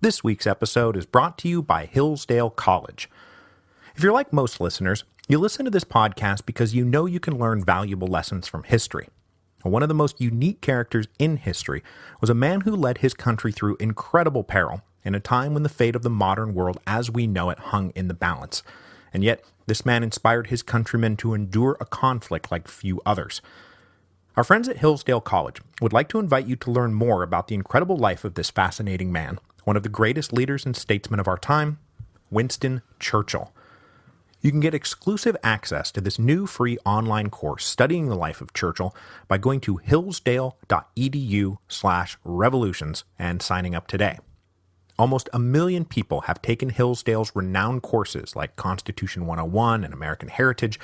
This week's episode is brought to you by Hillsdale College. If you're like most listeners, you listen to this podcast because you know you can learn valuable lessons from history. One of the most unique characters in history was a man who led his country through incredible peril in a time when the fate of the modern world as we know it hung in the balance. And yet, this man inspired his countrymen to endure a conflict like few others. Our friends at Hillsdale College would like to invite you to learn more about the incredible life of this fascinating man, one of the greatest leaders and statesmen of our time, Winston Churchill. You can get exclusive access to this new free online course studying the life of Churchill by going to hillsdale.edu/revolutions and signing up today. Almost 1 million people have taken Hillsdale's renowned courses like Constitution 101 and American Heritage,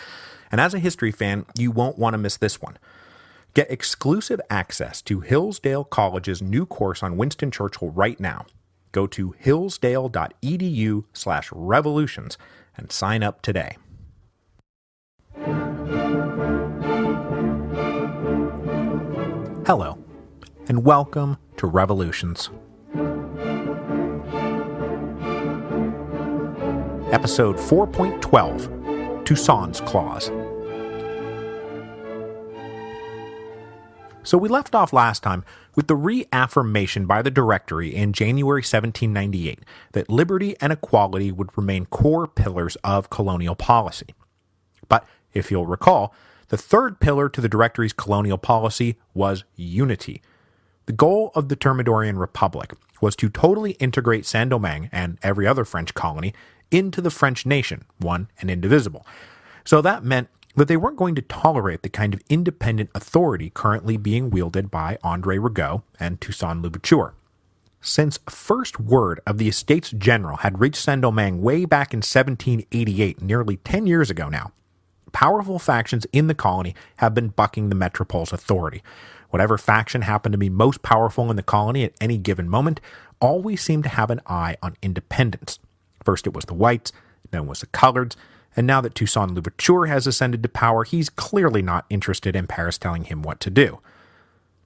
and as a history fan, you won't want to miss this one. Get exclusive access to Hillsdale College's new course on Winston Churchill right now. Go to hillsdale.edu/revolutions and sign up today. Hello, and welcome to Revolutions. Episode 4.12, Toussaint's Clause. So we left off last time with the reaffirmation by the Directory in January 1798 that liberty and equality would remain core pillars of colonial policy. But, if you'll recall, the third pillar to the Directory's colonial policy was unity. The goal of the Thermidorian Republic was to totally integrate Saint-Domingue and every other French colony into the French nation, one and indivisible. So that meant that they weren't going to tolerate the kind of independent authority currently being wielded by André Rigaud and Toussaint Louverture. Since first word of the Estates General had reached Saint-Domingue way back in 1788, nearly 10 years ago now, powerful factions in the colony have been bucking the metropole's authority. Whatever faction happened to be most powerful in the colony at any given moment always seemed to have an eye on independence. First it was the whites, then it was the coloreds, and now that Toussaint Louverture has ascended to power, he's clearly not interested in Paris telling him what to do.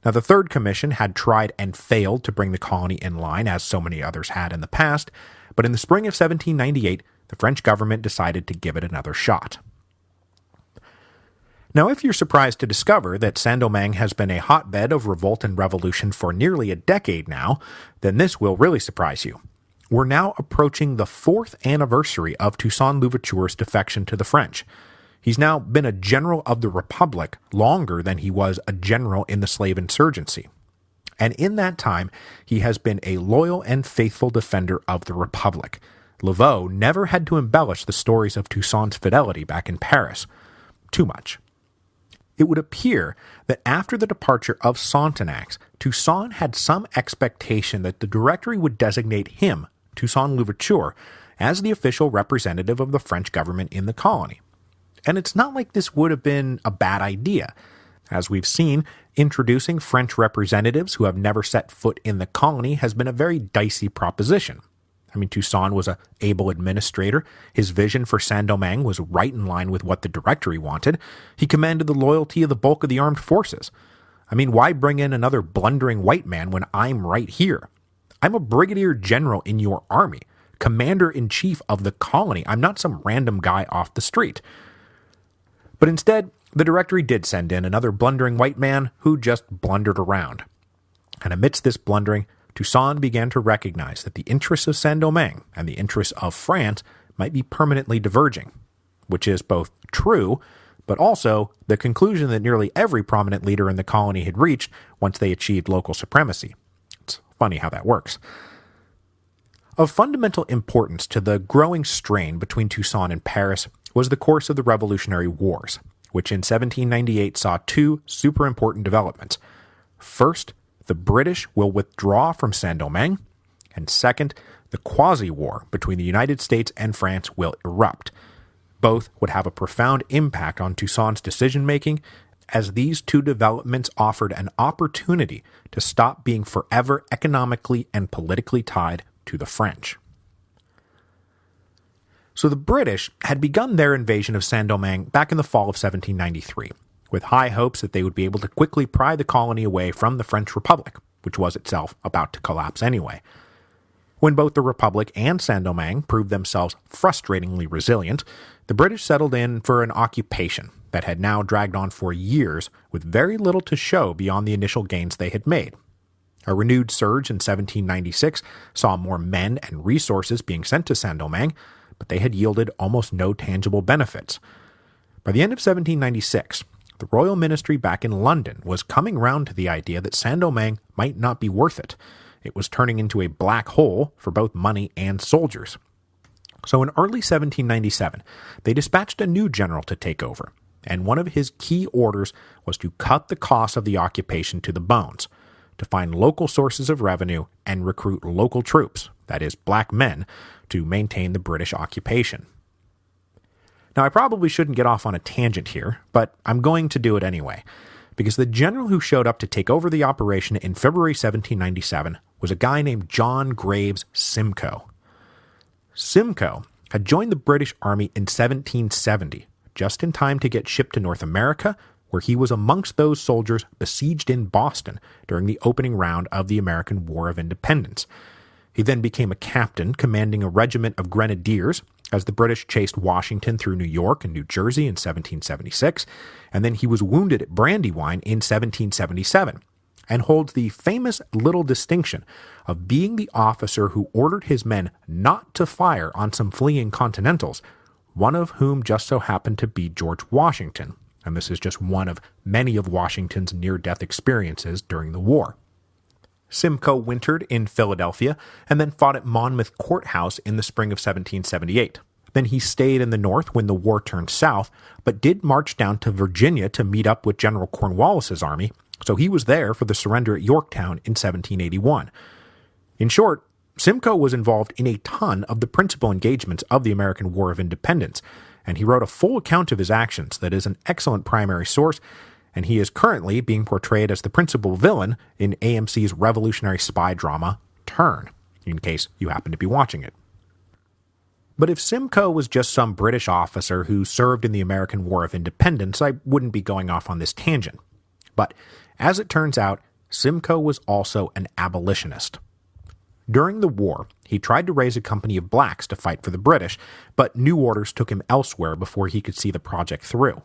Now, the Third Commission had tried and failed to bring the colony in line, as so many others had in the past, but in the spring of 1798, the French government decided to give it another shot. Now, if you're surprised to discover that Saint-Domingue has been a hotbed of revolt and revolution for nearly a decade now, then this will really surprise you. We're now approaching the 4th anniversary of Toussaint Louverture's defection to the French. He's now been a general of the Republic longer than he was a general in the slave insurgency. And in that time, he has been a loyal and faithful defender of the Republic. Laveau never had to embellish the stories of Toussaint's fidelity back in Paris. Too much. It would appear that after the departure of Sonthonax, Toussaint had some expectation that the Directory would designate him, Toussaint Louverture, as the official representative of the French government in the colony. And it's not like this would have been a bad idea. As we've seen, introducing French representatives who have never set foot in the colony has been a very dicey proposition. I mean, Toussaint was an able administrator. His vision for Saint-Domingue was right in line with what the Directory wanted. He commanded the loyalty of the bulk of the armed forces. I mean, why bring in another blundering white man when I'm right here? I'm a brigadier general in your army, commander-in-chief of the colony. I'm not some random guy off the street. But instead, the Directory did send in another blundering white man who just blundered around. And amidst this blundering, Toussaint began to recognize that the interests of Saint-Domingue and the interests of France might be permanently diverging, which is both true, but also the conclusion that nearly every prominent leader in the colony had reached once they achieved local supremacy. It's funny how that works. Of fundamental importance to the growing strain between Toussaint and Paris was the course of the Revolutionary Wars, which in 1798 saw two super important developments. First, the British will withdraw from Saint-Domingue, and second, the quasi-war between the United States and France will erupt. Both would have a profound impact on Toussaint's decision-making, as these two developments offered an opportunity to stop being forever economically and politically tied to the French. So the British had begun their invasion of Saint-Domingue back in the fall of 1793, with high hopes that they would be able to quickly pry the colony away from the French Republic, which was itself about to collapse anyway. When both the Republic and Saint-Domingue proved themselves frustratingly resilient, the British settled in for an occupation that had now dragged on for years with very little to show beyond the initial gains they had made. A renewed surge in 1796 saw more men and resources being sent to Saint-Domingue, but they had yielded almost no tangible benefits. By the end of 1796, the royal ministry back in London was coming round to the idea that Saint-Domingue might not be worth it. It was turning into a black hole for both money and soldiers. So in early 1797, they dispatched a new general to take over, and one of his key orders was to cut the cost of the occupation to the bones, to find local sources of revenue and recruit local troops, that is, black men, to maintain the British occupation. Now, I probably shouldn't get off on a tangent here, but I'm going to do it anyway, because the general who showed up to take over the operation in February 1797 was a guy named John Graves Simcoe. Simcoe had joined the British Army in 1770, just in time to get shipped to North America, where he was amongst those soldiers besieged in Boston during the opening round of the American War of Independence. He then became a captain commanding a regiment of grenadiers as the British chased Washington through New York and New Jersey in 1776, and then he was wounded at Brandywine in 1777, and holds the famous little distinction of being the officer who ordered his men not to fire on some fleeing Continentals, one of whom just so happened to be George Washington, and this is just one of many of Washington's near-death experiences during the war. Simcoe wintered in Philadelphia and then fought at Monmouth Courthouse in the spring of 1778. Then he stayed in the north when the war turned south, but did march down to Virginia to meet up with General Cornwallis's army, so he was there for the surrender at Yorktown in 1781. In short, Simcoe was involved in a ton of the principal engagements of the American War of Independence, and he wrote a full account of his actions that is an excellent primary source, and he is currently being portrayed as the principal villain in AMC's revolutionary spy drama, Turn, in case you happen to be watching it. But if Simcoe was just some British officer who served in the American War of Independence, I wouldn't be going off on this tangent. But as it turns out, Simcoe was also an abolitionist. During the war, he tried to raise a company of blacks to fight for the British, but new orders took him elsewhere before he could see the project through.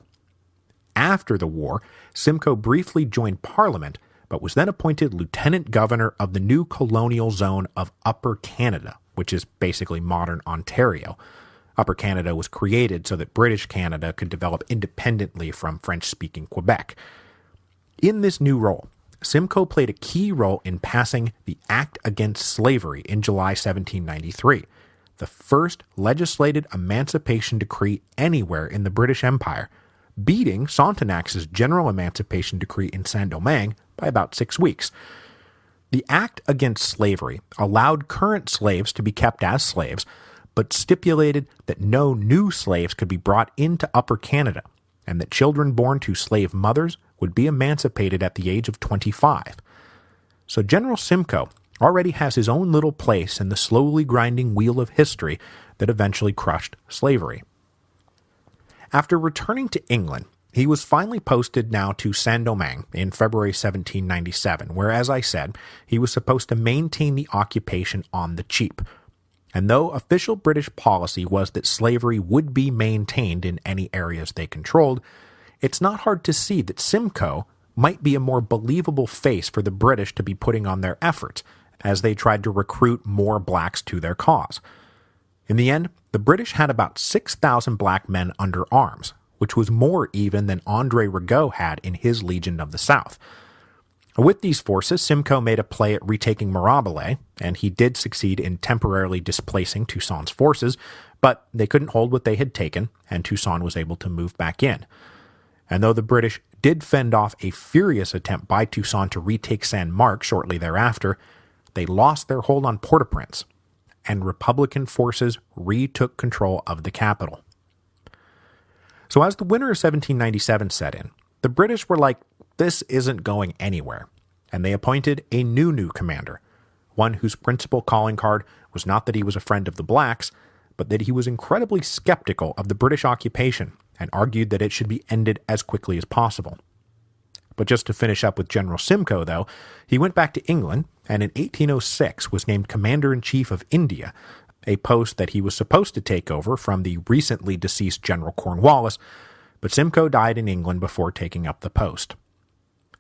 After the war, Simcoe briefly joined Parliament, but was then appointed Lieutenant Governor of the new colonial zone of Upper Canada, which is basically modern Ontario. Upper Canada was created so that British Canada could develop independently from French-speaking Quebec. In this new role, Simcoe played a key role in passing the Act Against Slavery in July 1793, the first legislated emancipation decree anywhere in the British Empire, beating Sontenac's general emancipation decree in Saint-Domingue by about 6 weeks. The Act Against Slavery allowed current slaves to be kept as slaves, but stipulated that no new slaves could be brought into Upper Canada, and that children born to slave mothers would be emancipated at the age of 25. So General Simcoe already has his own little place in the slowly grinding wheel of history that eventually crushed slavery. After returning to England, he was finally posted now to Saint-Domingue in February 1797, where, as I said, he was supposed to maintain the occupation on the cheap. And though official British policy was that slavery would be maintained in any areas they controlled, it's not hard to see that Simcoe might be a more believable face for the British to be putting on their efforts as they tried to recruit more blacks to their cause. In the end, the British had about 6,000 black men under arms, which was more even than André Rigaud had in his Legion of the South. With these forces, Simcoe made a play at retaking Mirabelais, and he did succeed in temporarily displacing Toussaint's forces, but they couldn't hold what they had taken, and Toussaint was able to move back in. And though the British did fend off a furious attempt by Toussaint to retake Saint-Marc shortly thereafter, they lost their hold on Port-au-Prince, and Republican forces retook control of the capital. So as the winter of 1797 set in, the British were like, this isn't going anywhere, and they appointed a new commander, one whose principal calling card was not that he was a friend of the blacks, but that he was incredibly skeptical of the British occupation and argued that it should be ended as quickly as possible. But just to finish up with General Simcoe, though, he went back to England, and in 1806 was named Commander-in-Chief of India, a post that he was supposed to take over from the recently deceased General Cornwallis, but Simcoe died in England before taking up the post.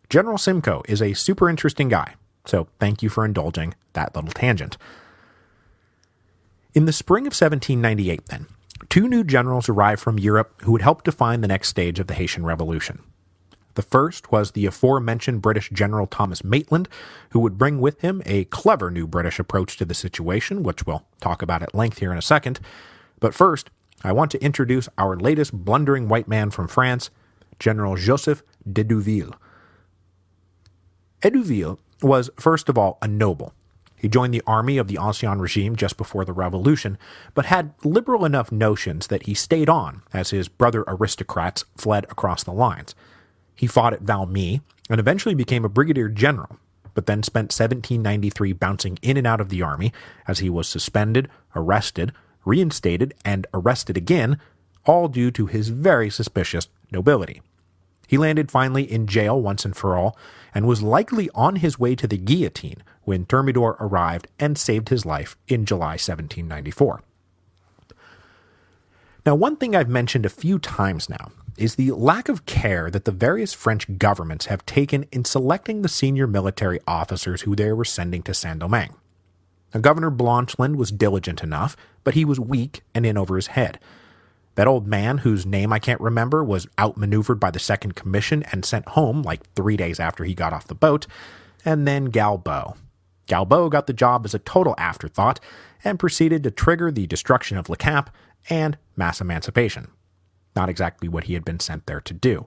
General Simcoe is a super interesting guy, so thank you for indulging that little tangent. In the spring of 1798, then, two new generals arrived from Europe who would help define the next stage of the Haitian Revolution. The first was the aforementioned British General Thomas Maitland, who would bring with him a clever new British approach to the situation, which we'll talk about at length here in a second. But first, I want to introduce our latest blundering white man from France, General Joseph Hedouville. Hedouville was, first of all, a noble. He joined the army of the Ancien Regime just before the Revolution, but had liberal enough notions that he stayed on as his brother aristocrats fled across the lines. He fought at Valmy and eventually became a brigadier general, but then spent 1793 bouncing in and out of the army as he was suspended, arrested, reinstated, and arrested again, all due to his very suspicious nobility. He landed finally in jail once and for all, and was likely on his way to the guillotine when Thermidor arrived and saved his life in July 1794. Now, one thing I've mentioned a few times now is the lack of care that the various French governments have taken in selecting the senior military officers who they were sending to Saint-Domingue. Now, Governor Blancheland was diligent enough, but he was weak and in over his head. That old man, whose name I can't remember, was outmaneuvered by the Second Commission and sent home like 3 days after he got off the boat. And then Galbaud. Galbaud got the job as a total afterthought and proceeded to trigger the destruction of Le Cap and mass emancipation. Not exactly what he had been sent there to do.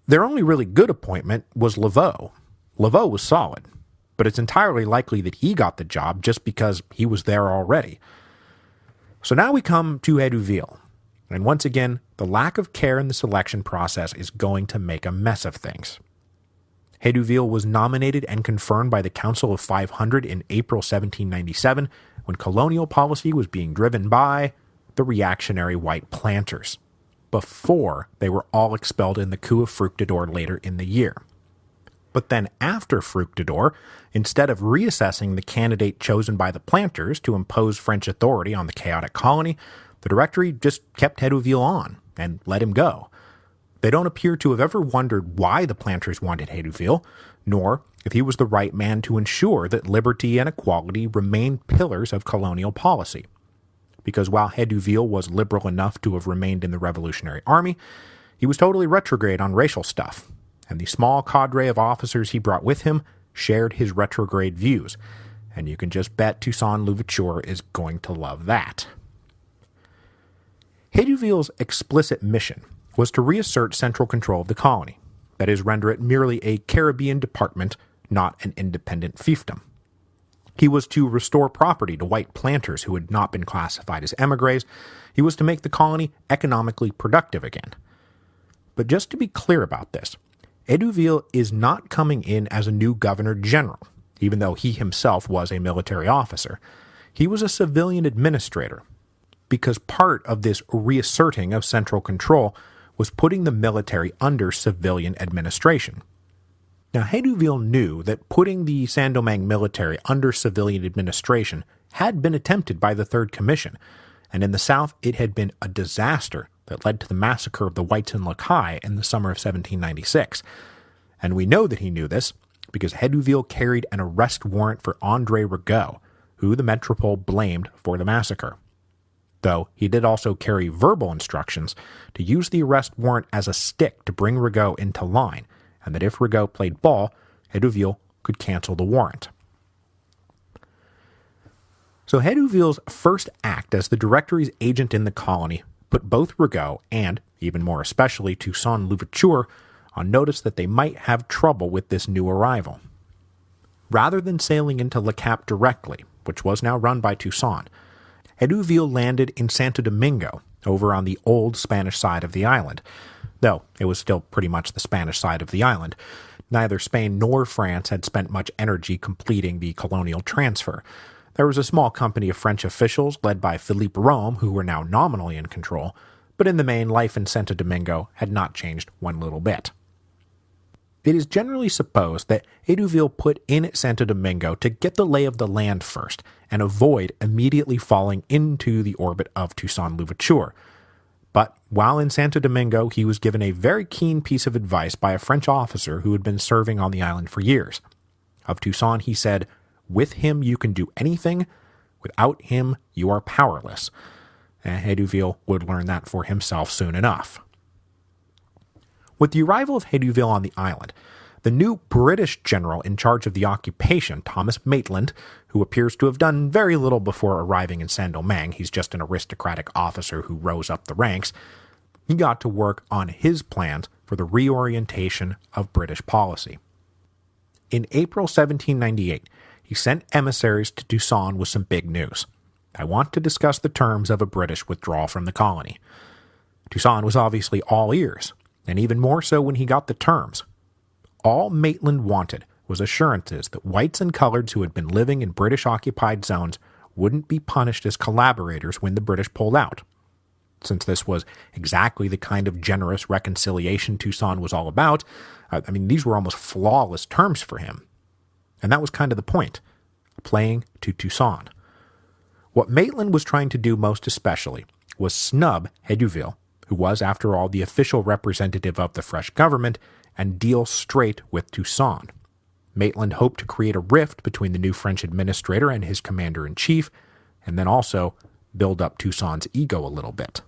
Their only really good appointment was Laveaux. Laveaux was solid, but it's entirely likely that he got the job just because he was there already. So now we come to Hedouville, and once again, the lack of care in the selection process is going to make a mess of things. Hedouville was nominated and confirmed by the Council of 500 in April 1797, when colonial policy was being driven by the reactionary white planters, before they were all expelled in the coup of Fructidor later in the year. But then after Fructidor, instead of reassessing the candidate chosen by the planters to impose French authority on the chaotic colony, the Directory just kept Hedouville on and let him go. They don't appear to have ever wondered why the planters wanted Hedouville, nor if he was the right man to ensure that liberty and equality remained pillars of colonial policy. Because while Hedouville was liberal enough to have remained in the Revolutionary Army, he was totally retrograde on racial stuff, and the small cadre of officers he brought with him shared his retrograde views, and you can just bet Toussaint Louverture is going to love that. Hedouville's explicit mission was to reassert central control of the colony, that is, render it merely a Caribbean department, not an independent fiefdom. He was to restore property to white planters who had not been classified as émigrés. He was to make the colony economically productive again. But just to be clear about this, Hedouville is not coming in as a new governor-general, even though he himself was a military officer. He was a civilian administrator, because part of this reasserting of central control was putting the military under civilian administration. Now, Hedouville knew that putting the Saint-Domingue military under civilian administration had been attempted by the Third Commission, and in the South it had been a disaster that led to the massacre of the whites in Lacaille in the summer of 1796. And we know that he knew this because Hedouville carried an arrest warrant for André Rigaud, who the metropole blamed for the massacre. Though he did also carry verbal instructions to use the arrest warrant as a stick to bring Rigaud into line, and that if Rigaud played ball, Hedouville could cancel the warrant. So Hedouville's first act as the Directory's agent in the colony put both Rigaud and, even more especially, Toussaint Louverture on notice that they might have trouble with this new arrival. Rather than sailing into Le Cap directly, which was now run by Toussaint, Hedouville landed in Santo Domingo, over on the old Spanish side of the island, though it was still pretty much the Spanish side of the island. Neither Spain nor France had spent much energy completing the colonial transfer. There was a small company of French officials led by Philippe Rome who were now nominally in control, but in the main, life in Santo Domingo had not changed one little bit. It is generally supposed that Hedouville put in at Santo Domingo to get the lay of the land first and avoid immediately falling into the orbit of Toussaint Louverture. But while in Santo Domingo, he was given a very keen piece of advice by a French officer who had been serving on the island for years. Of Toussaint, he said, "With him you can do anything. Without him, you are powerless." And Hedouville would learn that for himself soon enough. With the arrival of Hedouville on the island, the new British general in charge of the occupation, Thomas Maitland, who appears to have done very little before arriving in Saint-Domingue, he's just an aristocratic officer who rose up the ranks, he got to work on his plans for the reorientation of British policy. In April 1798, he sent emissaries to Toussaint with some big news. "I want to discuss the terms of a British withdrawal from the colony." Toussaint was obviously all ears, and even more so when he got the terms. All Maitland wanted was assurances that whites and coloreds who had been living in British-occupied zones wouldn't be punished as collaborators when the British pulled out. Since this was exactly the kind of generous reconciliation Toussaint was all about, these were almost flawless terms for him. And that was kind of the point, playing to Toussaint. What Maitland was trying to do most especially was snub Hedouville, who was, after all, the official representative of the fresh government, and deal straight with Toussaint. Maitland hoped to create a rift between the new French administrator and his commander-in-chief, and then also build up Toussaint's ego a little bit.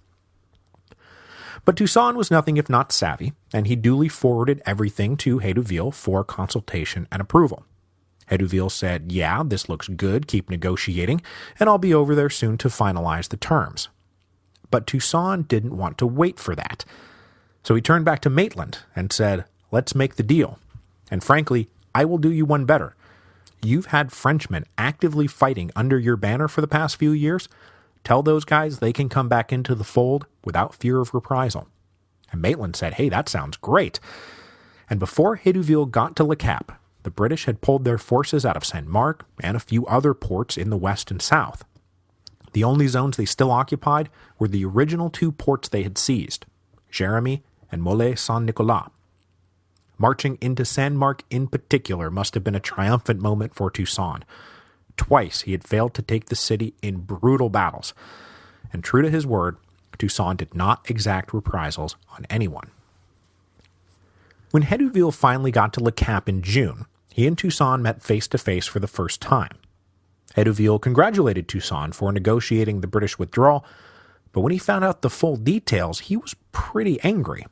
But Toussaint was nothing if not savvy, and he duly forwarded everything to Hedouville for consultation and approval. Hedouville said, "Yeah, this looks good, keep negotiating, and I'll be over there soon to finalize the terms." But Toussaint didn't want to wait for that. So he turned back to Maitland and said, "Let's make the deal. And frankly, I will do you one better. You've had Frenchmen actively fighting under your banner for the past few years. Tell those guys they can come back into the fold without fear of reprisal." And Maitland said, "Hey, that sounds great." And before Hedouville got to Le Cap, the British had pulled their forces out of Saint-Marc and a few other ports in the west and south. The only zones they still occupied were the original two ports they had seized, Jérémie and Mollet-Saint-Nicolas. Marching into Saint-Marc in particular must have been a triumphant moment for Toussaint. Twice he had failed to take the city in brutal battles, and true to his word, Toussaint did not exact reprisals on anyone. When Hedouville finally got to Le Cap in June, he and Toussaint met face-to-face for the first time. Hedouville congratulated Toussaint for negotiating the British withdrawal, but when he found out the full details, he was pretty angry.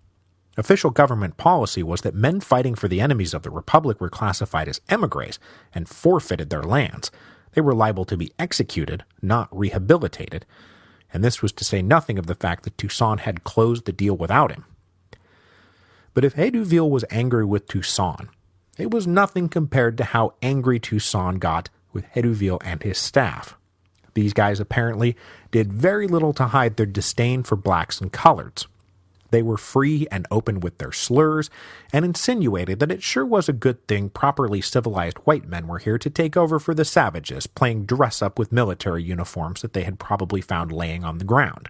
Official government policy was that men fighting for the enemies of the Republic were classified as émigrés and forfeited their lands. They were liable to be executed, not rehabilitated, and this was to say nothing of the fact that Toussaint had closed the deal without him. But if Hedouville was angry with Toussaint, it was nothing compared to how angry Toussaint got with Hedouville and his staff. These guys apparently did very little to hide their disdain for blacks and coloreds. They were free and open with their slurs, and insinuated that it sure was a good thing properly civilized white men were here to take over for the savages, playing dress-up with military uniforms that they had probably found laying on the ground.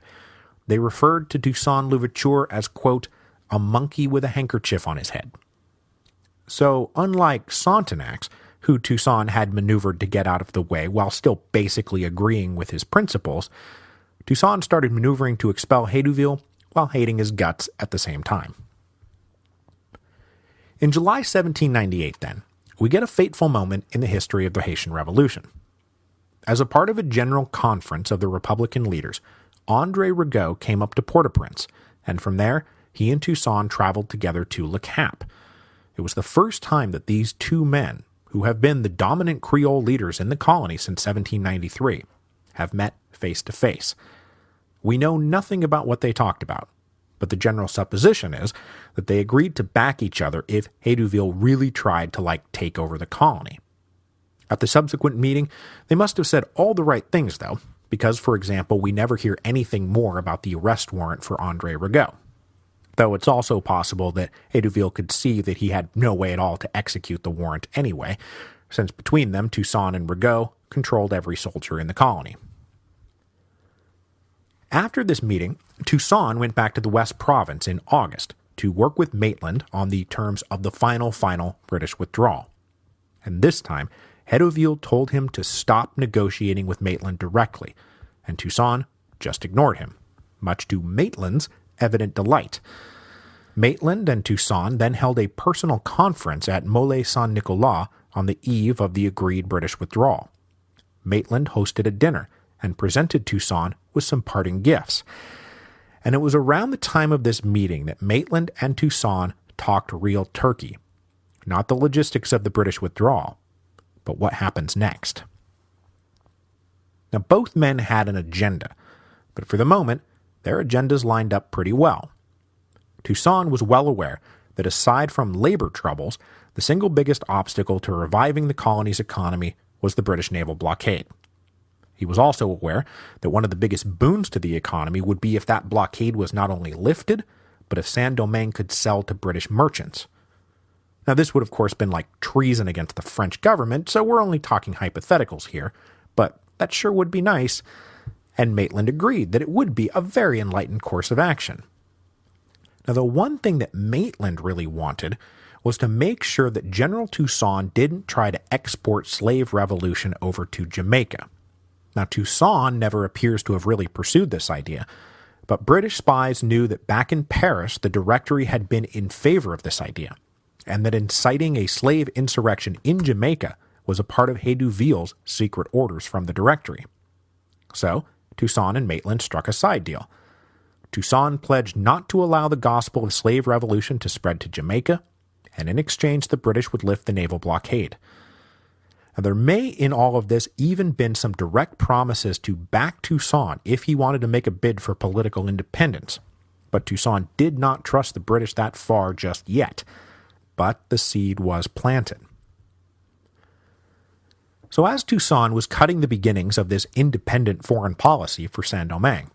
They referred to Toussaint Louverture as, quote, "a monkey with a handkerchief on his head." So, unlike Sonthonax, who Toussaint had maneuvered to get out of the way while still basically agreeing with his principles, Toussaint started maneuvering to expel Hedouville while hating his guts at the same time. In July 1798, then, we get a fateful moment in the history of the Haitian Revolution. As a part of a general conference of the Republican leaders, André Rigaud came up to Port-au-Prince, and from there, he and Toussaint traveled together to Le Cap. It was the first time that these two men, who have been the dominant Creole leaders in the colony since 1793, have met face to face. We know nothing about what they talked about, but the general supposition is that they agreed to back each other if Hedouville really tried to, take over the colony. At the subsequent meeting, they must have said all the right things, though, because, for example, we never hear anything more about the arrest warrant for André Rigaud. Though it's also possible that Hedouville could see that he had no way at all to execute the warrant anyway, since between them, Toussaint and Rigaud controlled every soldier in the colony. After this meeting, Toussaint went back to the West Province in August, to work with Maitland on the terms of the final British withdrawal. And this time, Hedouville told him to stop negotiating with Maitland directly, and Toussaint just ignored him, much to Maitland's evident delight. Maitland and Toussaint then held a personal conference at Molay-Saint-Nicolas on the eve of the agreed British withdrawal. Maitland hosted a dinner and presented Toussaint with some parting gifts. And it was around the time of this meeting that Maitland and Toussaint talked real turkey. Not the logistics of the British withdrawal, but what happens next. Now, both men had an agenda, but for the moment, their agendas lined up pretty well. Toussaint was well aware that aside from labor troubles, the single biggest obstacle to reviving the colony's economy was the British naval blockade. He was also aware that one of the biggest boons to the economy would be if that blockade was not only lifted, but if Saint-Domingue could sell to British merchants. Now, this would of course been like treason against the French government, so we're only talking hypotheticals here, but that sure would be nice, and Maitland agreed that it would be a very enlightened course of action. Now, the one thing that Maitland really wanted was to make sure that General Toussaint didn't try to export slave revolution over to Jamaica. Now, Toussaint never appears to have really pursued this idea, but British spies knew that back in Paris, the Directory had been in favor of this idea, and that inciting a slave insurrection in Jamaica was a part of Hedouville's secret orders from the Directory. So, Toussaint and Maitland struck a side deal. Toussaint pledged not to allow the gospel of slave revolution to spread to Jamaica, and in exchange the British would lift the naval blockade. Now, there may in all of this even been some direct promises to back Toussaint if he wanted to make a bid for political independence, but Toussaint did not trust the British that far just yet. But the seed was planted. So as Toussaint was cutting the beginnings of this independent foreign policy for Saint-Domingue,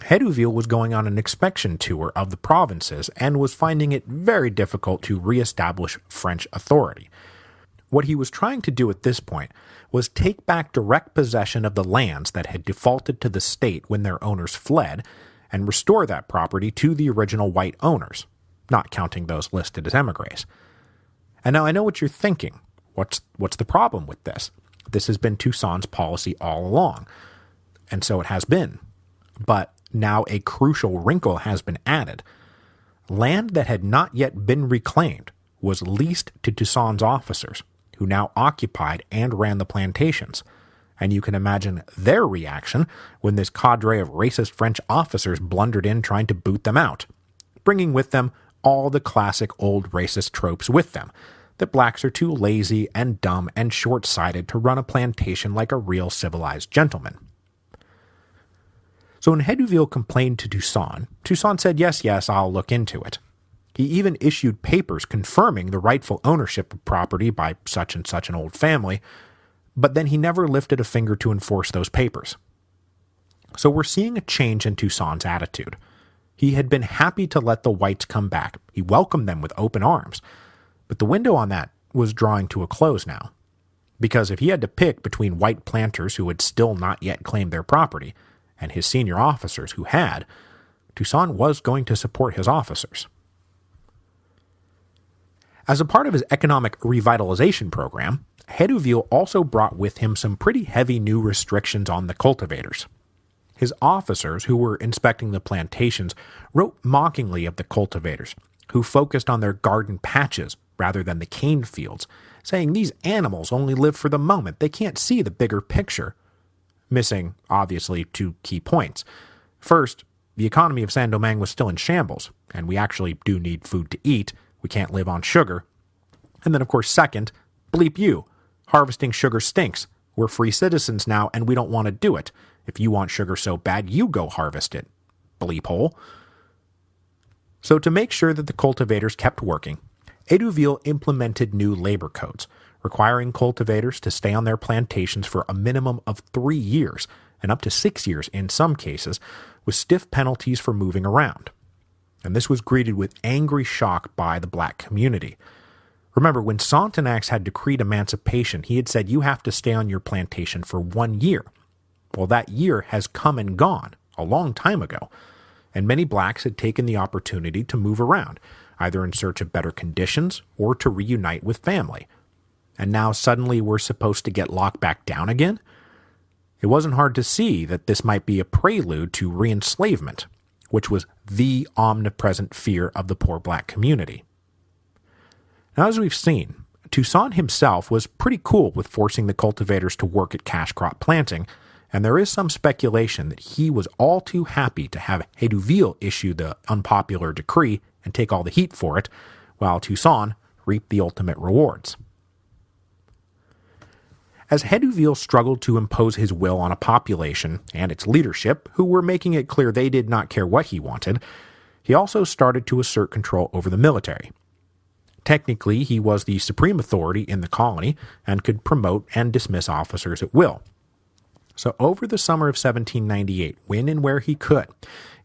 Hedouville was going on an inspection tour of the provinces and was finding it very difficult to reestablish French authority. What he was trying to do at this point was take back direct possession of the lands that had defaulted to the state when their owners fled and restore that property to the original white owners, not counting those listed as émigrés. And now I know what you're thinking. What's the problem with this? This has been Toussaint's policy all along, and so it has been. But now a crucial wrinkle has been added. Land that had not yet been reclaimed was leased to Toussaint's officers, who now occupied and ran the plantations. And you can imagine their reaction when this cadre of racist French officers blundered in trying to boot them out, bringing with them all the classic old racist tropes with them, that blacks are too lazy and dumb and short-sighted to run a plantation like a real civilized gentleman. So when Hedouville complained to Toussaint, Toussaint said, yes, I'll look into it. He even issued papers confirming the rightful ownership of property by such and such an old family, but then he never lifted a finger to enforce those papers. So we're seeing a change in Toussaint's attitude. He had been happy to let the whites come back. He welcomed them with open arms. But the window on that was drawing to a close now. Because if he had to pick between white planters who had still not yet claimed their property and his senior officers who had, Toussaint was going to support his officers. As a part of his economic revitalization program, Hedouville also brought with him some pretty heavy new restrictions on the cultivators. His officers, who were inspecting the plantations, wrote mockingly of the cultivators, who focused on their garden patches rather than the cane fields, saying these animals only live for the moment, they can't see the bigger picture. Missing, obviously, two key points. First, the economy of Saint-Domingue was still in shambles, and we actually do need food to eat. We can't live on sugar. And then, of course, second, bleep you. Harvesting sugar stinks. We're free citizens now, and we don't want to do it. If you want sugar so bad, you go harvest it. Bleep hole. So to make sure that the cultivators kept working, Hedouville implemented new labor codes, requiring cultivators to stay on their plantations for a minimum of 3 years, and up to 6 years in some cases, with stiff penalties for moving around. And this was greeted with angry shock by the black community. Remember, when Sontenax had decreed emancipation, he had said you have to stay on your plantation for 1 year. Well, that year has come and gone, a long time ago. and many blacks had taken the opportunity to move around, either in search of better conditions or to reunite with family. And now suddenly we're supposed to get locked back down again? It wasn't hard to see that this might be a prelude to re-enslavement, which was the omnipresent fear of the poor black community. Now, as we've seen, Toussaint himself was pretty cool with forcing the cultivators to work at cash crop planting, and there is some speculation that he was all too happy to have Hedouville issue the unpopular decree and take all the heat for it, while Toussaint reaped the ultimate rewards. As Hedouville struggled to impose his will on a population and its leadership, who were making it clear they did not care what he wanted, he also started to assert control over the military. Technically, he was the supreme authority in the colony and could promote and dismiss officers at will. So over the summer of 1798, when and where he could,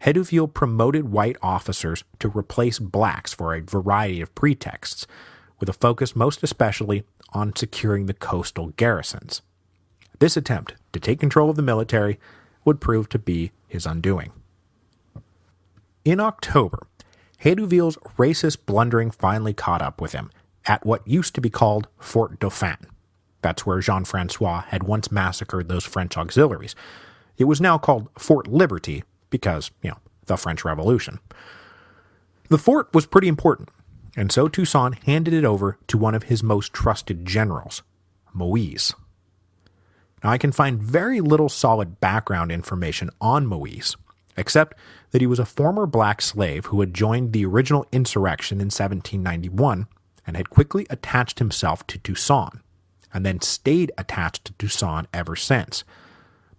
Hedouville promoted white officers to replace blacks for a variety of pretexts, with a focus most especially on securing the coastal garrisons. This attempt to take control of the military would prove to be his undoing. In October, Hedouville's racist blundering finally caught up with him at what used to be called Fort Dauphin. That's where Jean-Francois had once massacred those French auxiliaries. It was now called Fort Liberty because, the French Revolution. The fort was pretty important, and so Toussaint handed it over to one of his most trusted generals, Moise. Now, I can find very little solid background information on Moise, except that he was a former black slave who had joined the original insurrection in 1791 and had quickly attached himself to Toussaint, and then stayed attached to Toussaint ever since.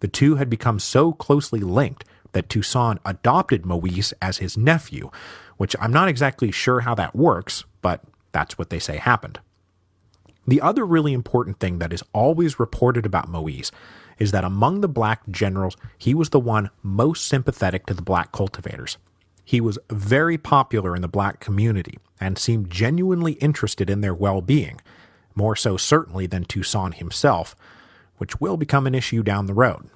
The two had become so closely linked that Toussaint adopted Moise as his nephew, which I'm not exactly sure how that works, but that's what they say happened. The other really important thing that is always reported about Moise is that among the black generals, he was the one most sympathetic to the black cultivators. He was very popular in the black community and seemed genuinely interested in their well-being, more so certainly than Toussaint himself, which will become an issue down the road.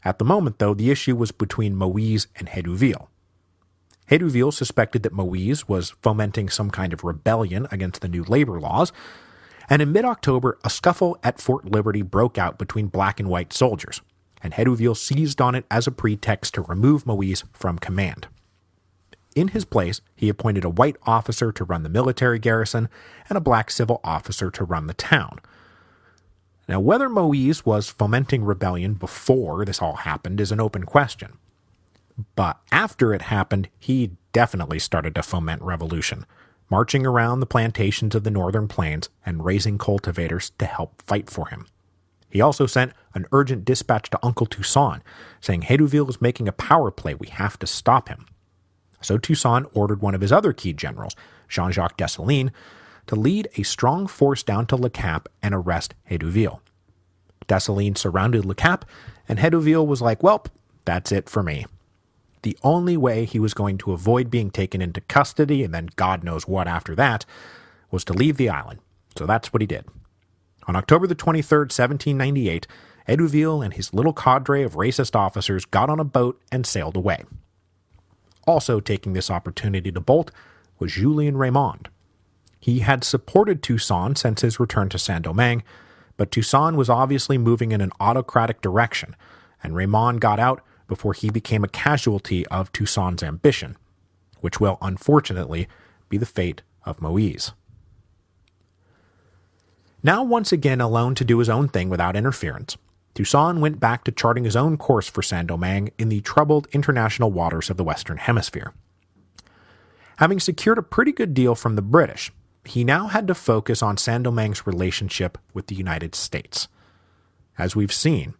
At the moment, though, the issue was between Moise and Hedouville. Hedouville suspected that Moise was fomenting some kind of rebellion against the new labor laws, and in mid-October, a scuffle at Fort Liberty broke out between black and white soldiers, and Hedouville seized on it as a pretext to remove Moise from command. In his place, he appointed a white officer to run the military garrison and a black civil officer to run the town. Now, whether Moise was fomenting rebellion before this all happened is an open question. But after it happened, he definitely started to foment revolution, marching around the plantations of the northern plains and raising cultivators to help fight for him. He also sent an urgent dispatch to Uncle Toussaint, saying Hedouville is making a power play, we have to stop him. So Toussaint ordered one of his other key generals, Jean-Jacques Dessalines, to lead a strong force down to Le Cap and arrest Hedouville. Dessalines surrounded Le Cap, and Hedouville was like, well, that's it for me. The only way he was going to avoid being taken into custody, and then God knows what after that, was to leave the island. So that's what he did. On October the 23rd, 1798, Hedouville and his little cadre of racist officers got on a boat and sailed away. Also taking this opportunity to bolt was Julien Raymond. He had supported Toussaint since his return to Saint-Domingue, but Toussaint was obviously moving in an autocratic direction, and Raymond got out before he became a casualty of Toussaint's ambition, which will unfortunately be the fate of Moise. Now once again alone to do his own thing without interference, Toussaint went back to charting his own course for Saint-Domingue in the troubled international waters of the Western Hemisphere. Having secured a pretty good deal from the British, he now had to focus on Saint-Domingue's relationship with the United States. As we've seen,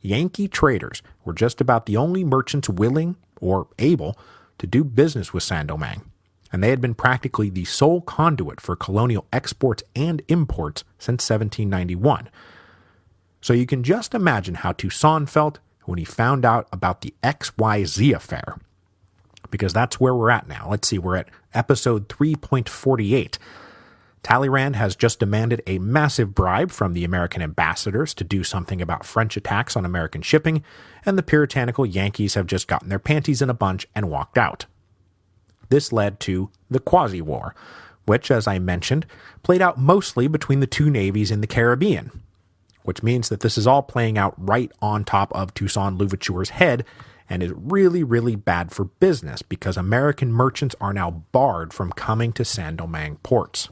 Yankee traders were just about the only merchants willing or able to do business with Saint-Domingue, and they had been practically the sole conduit for colonial exports and imports since 1791. So you can just imagine how Toussaint felt when he found out about the XYZ affair. Because that's where we're at now. Let's see, we're at episode 3.48. Talleyrand has just demanded a massive bribe from the American ambassadors to do something about French attacks on American shipping, and the puritanical Yankees have just gotten their panties in a bunch and walked out. This led to the Quasi-War, which, as I mentioned, played out mostly between the two navies in the Caribbean, which means that this is all playing out right on top of Toussaint Louverture's head and is really, really bad for business because American merchants are now barred from coming to Saint-Domingue ports.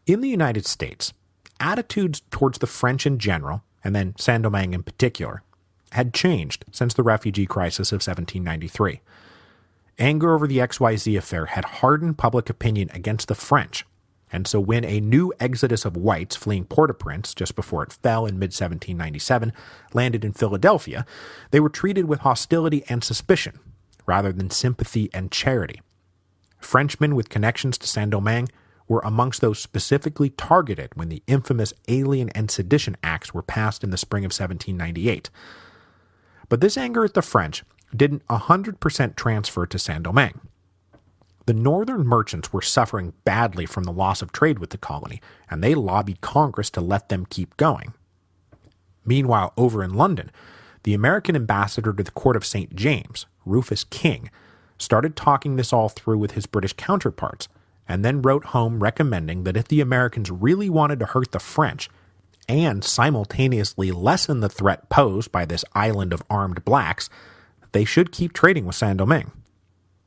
In the United States, attitudes towards the French in general, and then Saint-Domingue in particular, had changed since the refugee crisis of 1793. Anger over the XYZ affair had hardened public opinion against the French, and so when a new exodus of whites fleeing Port-au-Prince just before it fell in mid-1797 landed in Philadelphia, they were treated with hostility and suspicion, rather than sympathy and charity. Frenchmen with connections to Saint-Domingue were amongst those specifically targeted when the infamous Alien and Sedition Acts were passed in the spring of 1798. But this anger at the French didn't 100% transfer to Saint-Domingue. The northern merchants were suffering badly from the loss of trade with the colony, and they lobbied Congress to let them keep going. Meanwhile, over in London, the American ambassador to the court of St. James, Rufus King, started talking this all through with his British counterparts, and then wrote home recommending that if the Americans really wanted to hurt the French and simultaneously lessen the threat posed by this island of armed blacks, they should keep trading with Saint-Domingue.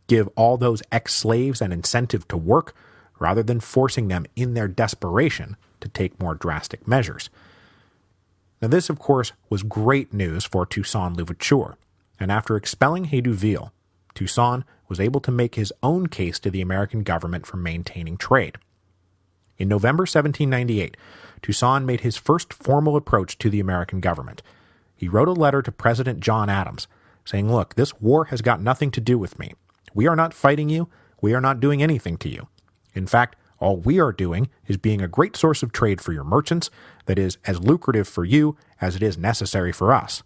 Give all those ex-slaves an incentive to work rather than forcing them in their desperation to take more drastic measures. Now this, of course, was great news for Toussaint Louverture, and after expelling Hedouville, Toussaint was able to make his own case to the American government for maintaining trade. In November 1798, Toussaint made his first formal approach to the American government. He wrote a letter to President John Adams, saying, "Look, this war has got nothing to do with me. We are not fighting you. We are not doing anything to you. In fact, all we are doing is being a great source of trade for your merchants that is as lucrative for you as it is necessary for us.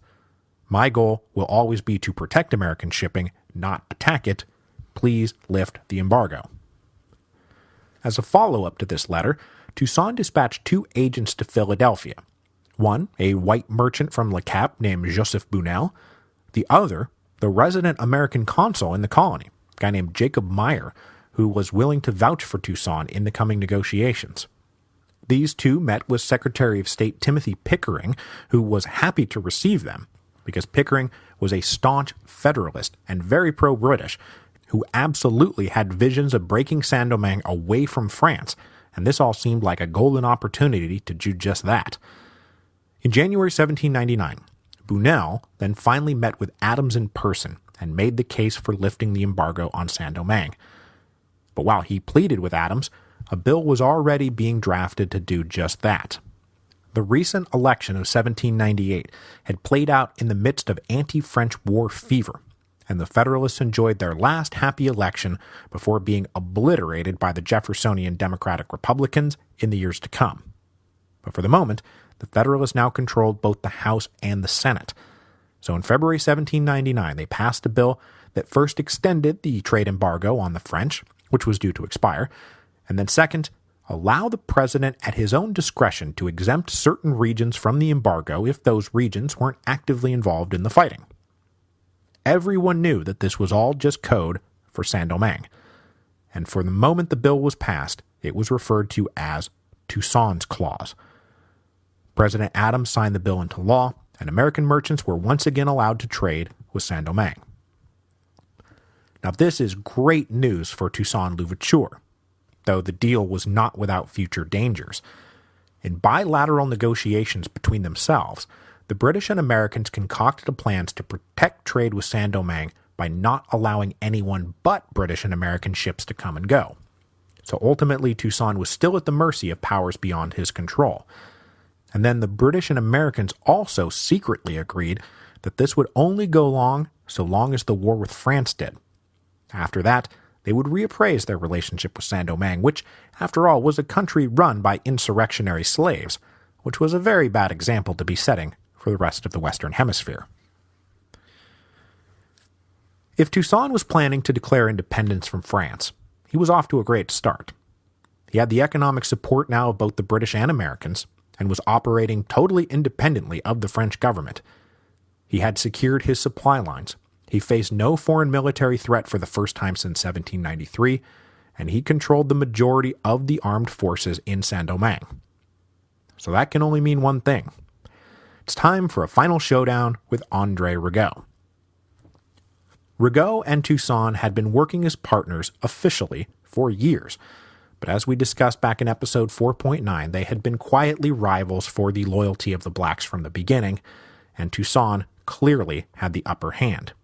My goal will always be to protect American shipping, not attack it. Please lift the embargo." As a follow-up to this letter, Toussaint dispatched two agents to Philadelphia. One, a white merchant from Le Cap named Joseph Bunel. The other, the resident American consul in the colony, a guy named Jacob Meyer, who was willing to vouch for Toussaint in the coming negotiations. These two met with Secretary of State Timothy Pickering, who was happy to receive them, because Pickering was a staunch Federalist and very pro-British, who absolutely had visions of breaking Saint-Domingue away from France, and this all seemed like a golden opportunity to do just that. In January 1799, Bunel then finally met with Adams in person and made the case for lifting the embargo on Saint-Domingue. But while he pleaded with Adams, a bill was already being drafted to do just that. The recent election of 1798 had played out in the midst of anti-French war fever, and the Federalists enjoyed their last happy election before being obliterated by the Jeffersonian Democratic Republicans in the years to come. But for the moment, the Federalists now controlled both the House and the Senate. So in February 1799, they passed a bill that first extended the trade embargo on the French, which was due to expire, and then second, allow the president at his own discretion to exempt certain regions from the embargo if those regions weren't actively involved in the fighting. Everyone knew that this was all just code for Saint-Domingue, and for the moment the bill was passed, it was referred to as Toussaint's Clause. President Adams signed the bill into law, and American merchants were once again allowed to trade with Saint-Domingue. Now this is great news for Toussaint Louverture, though the deal was not without future dangers. In bilateral negotiations between themselves, the British and Americans concocted plans to protect trade with Saint-Domingue by not allowing anyone but British and American ships to come and go. So ultimately, Toussaint was still at the mercy of powers beyond his control. And then the British and Americans also secretly agreed that this would only go so long as the war with France did. After that, they would reappraise their relationship with Saint-Domingue, which, after all, was a country run by insurrectionary slaves, which was a very bad example to be setting for the rest of the Western Hemisphere. If Toussaint was planning to declare independence from France, he was off to a great start. He had the economic support now of both the British and Americans, and was operating totally independently of the French government. He had secured his supply lines. He faced no foreign military threat for the first time since 1793, and he controlled the majority of the armed forces in Saint-Domingue. So that can only mean one thing. It's time for a final showdown with André Rigaud. Rigaud and Toussaint had been working as partners officially for years, but as we discussed back in episode 4.9, they had been quietly rivals for the loyalty of the blacks from the beginning, and Toussaint clearly had the upper hand.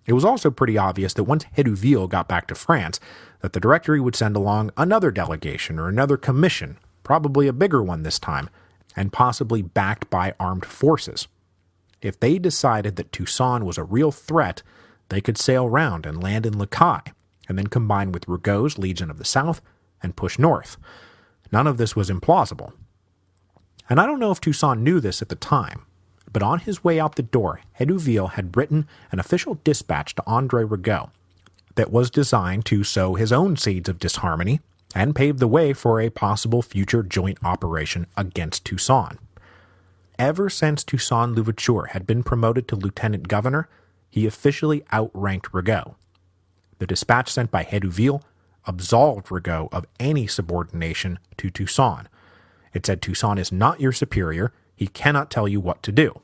It was also pretty obvious that once Hedouville got back to France, that the Directory would send along another delegation or another commission, probably a bigger one this time, and possibly backed by armed forces. If they decided that Toussaint was a real threat, they could sail round and land in Le Caille, and then combine with Rigaud's Legion of the South and push north. None of this was implausible. And I don't know if Toussaint knew this at the time, but on his way out the door, Hedouville had written an official dispatch to André Rigaud that was designed to sow his own seeds of disharmony and pave the way for a possible future joint operation against Toussaint. Ever since Toussaint Louverture had been promoted to lieutenant governor, he officially outranked Rigaud. The dispatch sent by Hedouville absolved Rigaud of any subordination to Toussaint. It said Toussaint is not your superior, he cannot tell you what to do.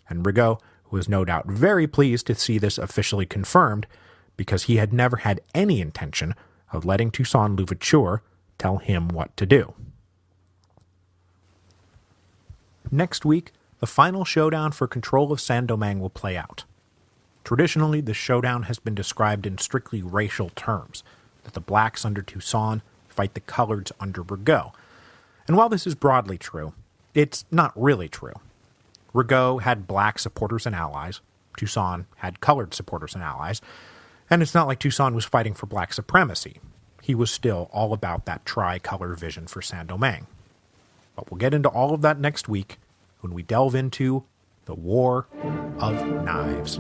And Rigaud was no doubt very pleased to see this officially confirmed, because he had never had any intention of letting Toussaint Louverture tell him what to do. Next week, the final showdown for control of Saint-Domingue will play out. Traditionally, the showdown has been described in strictly racial terms, that the blacks under Toussaint fight the coloreds under Rigaud. And while this is broadly true, it's not really true. Rigaud had black supporters and allies, Toussaint had colored supporters and allies, and it's not like Toussaint was fighting for black supremacy. He was still all about that tricolor vision for Saint-Domingue. But we'll get into all of that next week when we delve into the War of Knives.